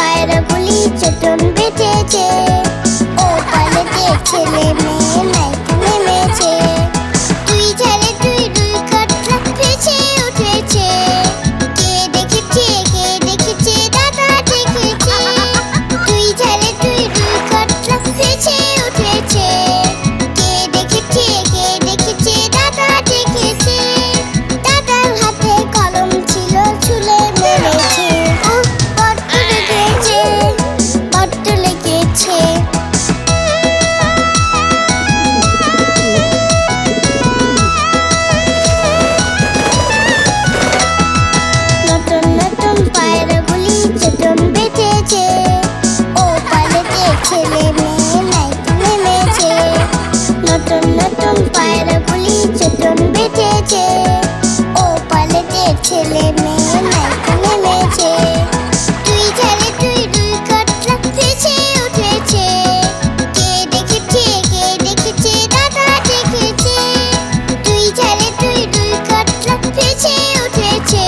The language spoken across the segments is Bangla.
পায়রাগুলি চটন বেঁধেছে। ও পালেতে ছেলে মেয়ে নাইতে নেমেছে। দুই ধারে দুই দুই কাতলা ভেসে উঠেছে। কে দেখেছে দাদা দেখেছে। দুই ধারে দুই দুই কাতলা ভেসে উঠেছে। কে দেখেছে দাদা দেখেছে। দাদার হাতে কলম ছিল, চুলে মেরেছে। বড্ড লেগেছে, বড্ড লেগেছে। নতুন নতুন পায়রাগুলি চটন বেঁধেছে। ও পালেতে ছেলে মেয়ে নাইতে নেমেছে। নতুন নতুন পায়রাগুলি চটন বেঁধেছে। ও পালেতে ছেলে মেয়ে নাইতে নেমেছে। দুই ধারে দুই দুই কাতলা ভেসে উঠেছে। কে দেখেছে দাদা দেখেছে। দুই ধারে দুই দুই কাতলা ভেসে উঠেছে।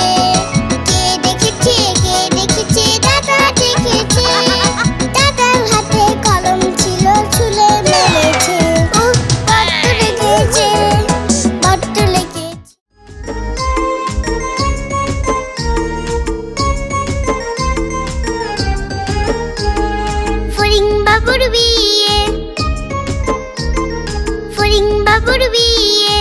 কে দেখেছে দাদা দেখেছে। দাদার হাতে কলম ছিল, চুলে মেরেছে। বড্ড লেগেছে, বড্ড লেগেছে। ফড়িং বাবুর বিয়ে, ফড়িং বাবুর বিয়ে।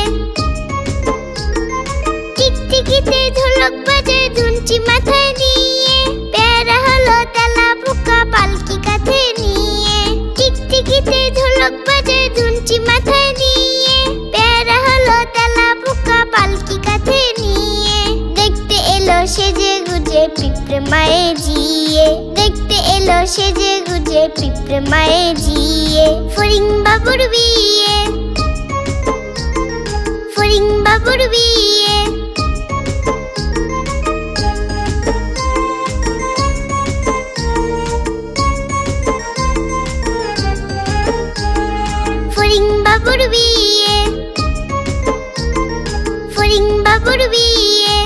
টিকটিকিতে ঢোলক বাজে ধুনচি মাথায় নিয়ে। প্যারা হলো তেলা পোকা পালকি কাঁধে নিয়ে। টিকটিকিতে ঢোলক বাজে ধুনচি মাথায় নিয়ে। প্যারা হলো তেলা পোকা পালকি কাঁধে নিয়ে। দেখতে এলো সেজে গুজে পিঁপড়ে মায়ে জিয়ে। দেখতে এলো সেজে গুজে পিঁপড়ে মায়ে জিয়ে। ফড়িং বাবুর বিয়ে, ফড়িং বাবুর বিয়ে। ফড়িং বাবুর বিয়ে, ফড়িং বাবুর বিয়ে।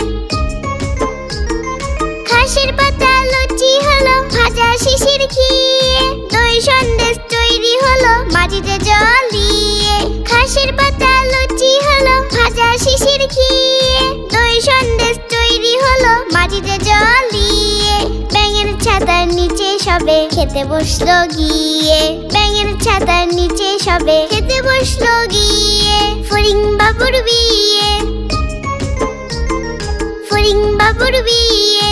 ঘাসের পাতা লুচি হলো ভাজা শিশির খেয়ে। দই সন্দেশ তৈরি হলো মাটিতে জল দিয়ে। ঘাসের পাতা লুচি হলো ভাজা শিশির খেয়ে। দই সন্দেশ তৈরি হলো মাটিতে জল দিয়ে। ব্যাঙের ছাতার নিচে সবে খেতে বসলো গিয়ে। ব্যাঙের ছাতার নিচে সবে খেতে বসলো গিয়ে। ফড়িং বাবুর বিয়ে, ফড়িং বাবুর বিয়ে।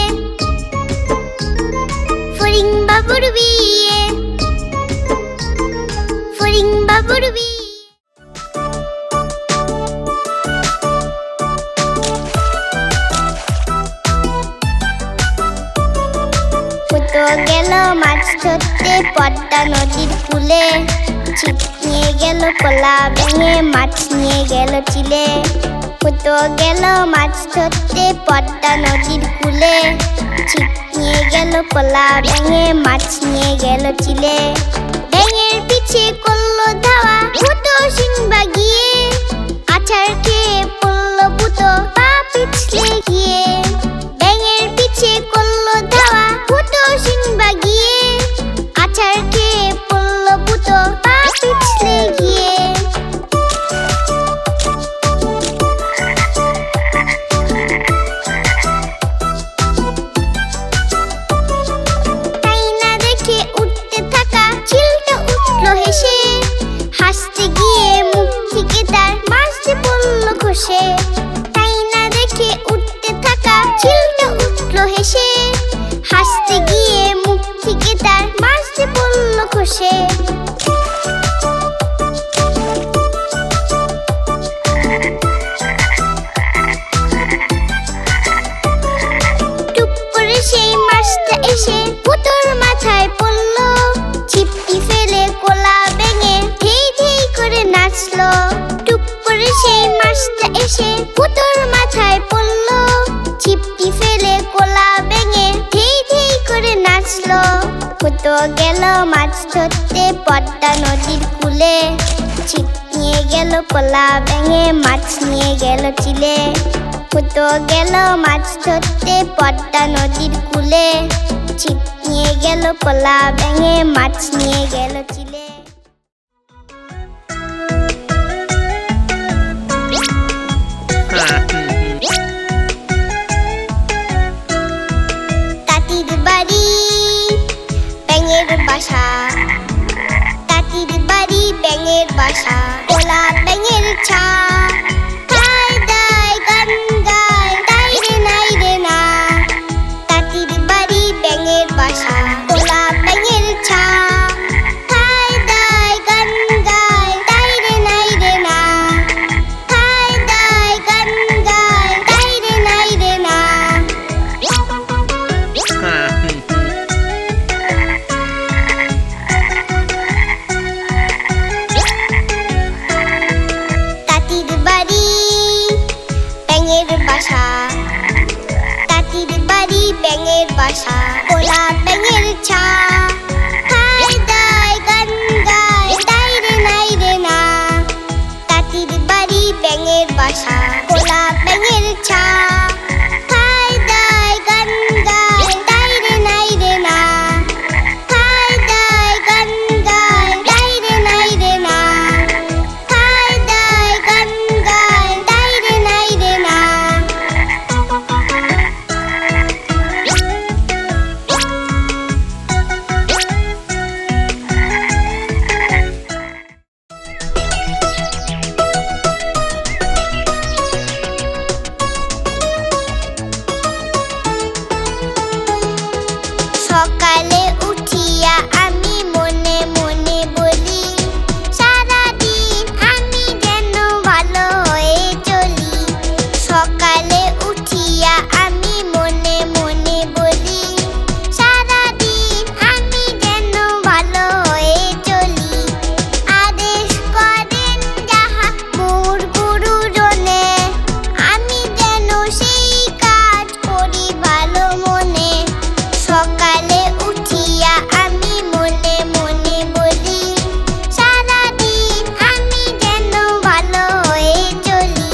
ফড়িং বাবুর বিয়ে, ফড়িং বাবুর বিয়ে। ফুটো গেল মাছ ধরতে পদ্মা নদীর কূলে। ছিপ নিয়ে গেল কলা ব্যাঙে, মাছ নিয়ে গেল চিলে। ফুটো গেল মাছ ধরতে পদ্মা নদীর কূলে। ছিপ নিয়ে গেল কলা ব্যাঙে, মাছ নিয়ে গেল চিলে। ব্যাঙের পিছে করলো ধাওয়া ফুটো সিংবা গিয়ে। আছাড় খেয়ে পড়লো ফুটো পা পিছলে গিয়ে। ব্যাঙের পিছে করলো ধাওয়া ফুটো সিংবা গিয়ে। আছাড় খেয়ে পড়লো ফুটো পা পিছলে গিয়ে। তাই না দেখে উঠতে থাকা চিলটা উঠলো হেসে। হাসতে গিয়ে মুখ থেকে তার মাঝে পড়লো খসে। তাই না দেখে উঠতে থাকা চিলটা উঠলো হেসে। হাসতে গিয়ে মুখ থেকে তার মাঝে পড়লো খসে। টুক করে সেই মাছটা এসে ফুটোর মাথায় পড়লো। ছিপটি ফেলে কোলা ব্যাঙে ধেই ধেই করে নাচলো। টুক করে সেই মাছটা এসে ফুটোর মাথায় পড়লো। ছিপটি ফেলে কোলা ব্যাঙে ধেই ধেই করে নাচলো। ফুটো গেল মাছ ধরতে পদ্মা নদীর কূলে। ছিপ নিয়ে গেল কোলা ব্যাঙে, মাছ নিয়ে গেল চিলে। ফুটো গেল মাছ ধরতে পদ্মা নদীর কূলে। ছিপ নিয়ে গেল কলা ভেঙে, মাছ নিয়ে গেল চিলে। তাঁতির বাড়ি ব্যাঙের বাসা, তাঁতির বাড়ি ব্যাঙের বাসা, কলা ব্যাঙের ছা। খায় দায় গান গায়, তাই রে নাই রে না। তাঁতির বাড়ি ব্যাঙের বাসা, কলা ব্যাঙের ছা। খায় দায় গান গায়, তাই রে নাই রে না। খায় দায় গান গায়, তাই রে নাই রে না। তাঁতির বাড়ি ব্যাঙের বাসা, তাঁতির বাড়ি ব্যাঙের বাসা, কলা ব্যাঙের ছা। খায় দায় গান গায়, তাই রে নাই রে না। তাঁতির বাড়ি ব্যাঙের বাসা, কলা ব্যাঙের ছা। খায় দায় গান গায়, তাই রে নাই রে না। খায় দায় গান গায়, তাই রে নাই রে না। খায় দায় গান গায়, তাই রে নাই রে না। সকালে উঠিয়া আমি মনে মনে বলি, সারাদিন আমি যেন ভালো হয়ে চলি। সকালে উঠিয়া আমি মনে মনে বলি, সারাদিন আমি যেন ভালো হয়ে চলি। আদেশ করেন যাহা মোর গুরুজনে, আমি যেন সেই কাজ করি ভালো মনে। সকালে উঠিয়া আমি মনে মনে বলি, সারাদিন আমি যেন ভালো হয়ে চলি।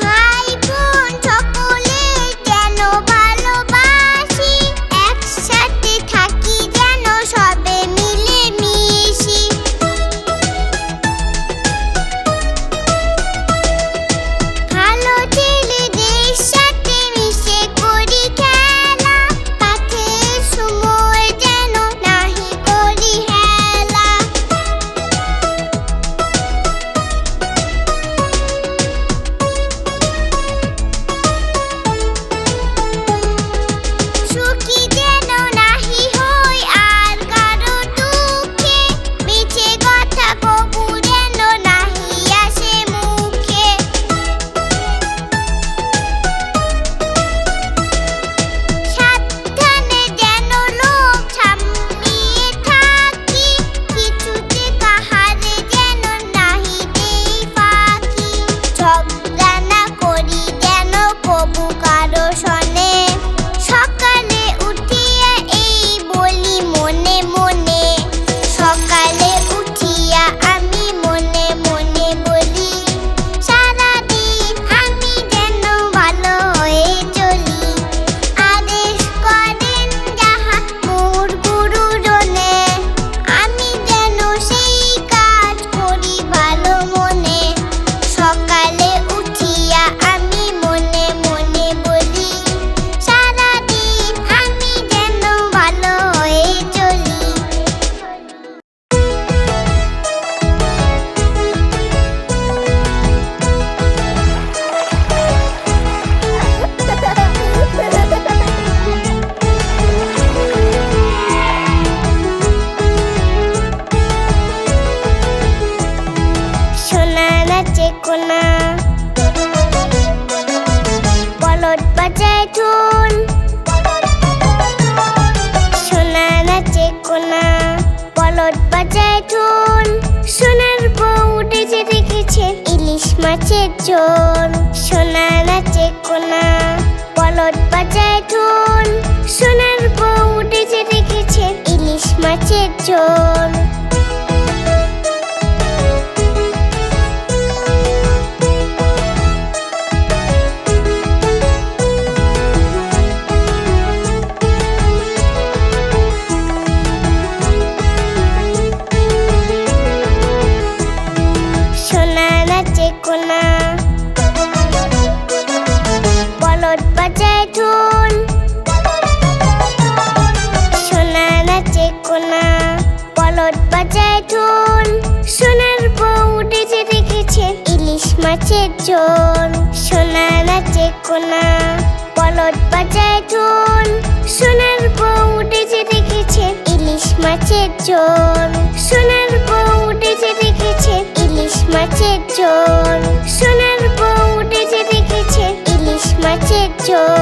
ভাই বোন সকলে যেন ভালোবাসি, একসাথে থাকি যেন সবে মিলে মিশি। ভালো ছেলেদের সাথে মিশে করি খেলা, পাঠের সময় যেন নাহি করি হেলা। সুখী যেন নাহি হই আর কারো দুঃখে, মিছে কথা কবু যেন নাহি আসে মুখে। সাবধানে যেন লোক সামলিয়ে থাকি, কিছুতে কাহারে যেন নাহি দেই ফাঁকি। ঝগড়া না করি যেন কবু কারো সনে, সকালে উঠিয়া এই বলি মনে মনে। সকালে উঠিয়া আমি মনে মনে বলি, সারাদিন আমি যেন ভালো হয়ে চলি। আদেশ করেন যাহা মোর গুরুজনে, আমি যেন সেই কাজ করি ভালো মনে। সকালে উঠিয়া আমি মনে মনে বলি, সারাদিন আমি যেন ভালো হয়ে চলি। সোনা নাচে কোনা, বলদ বাজায় ঢোল। সোনা নাচে কোনা, বলদ বাজায় ঢোল। সোনার বউ উঠেছে রেখেছে ইলিশ মাছের ঝোল। সোনা নাচে কোনা, বলদ বাজায় ঢোল। সোনার বউ উঠেছে রেখেছে ইলিশ মাছের ঝোল। নাচে কোনা বলদ বাজায় ঢোল সোনা নাচে কোনা বলদ বাজায় ঢোল সোনার বউ উঠেছে রেখেছে ইলিশ মাছের ঝোল সোনা নাচে কোনা বলদ বাজায় ঢোল সোনার বউ উঠেছে রেখেছে ইলিশ মাছের ঝোল সোনার বউ উঠেছে রেখেছে ইলিশ মাছের ঝোল সোনার বউ উঠেছে রেখেছে ইলিশ মাছের ঝোল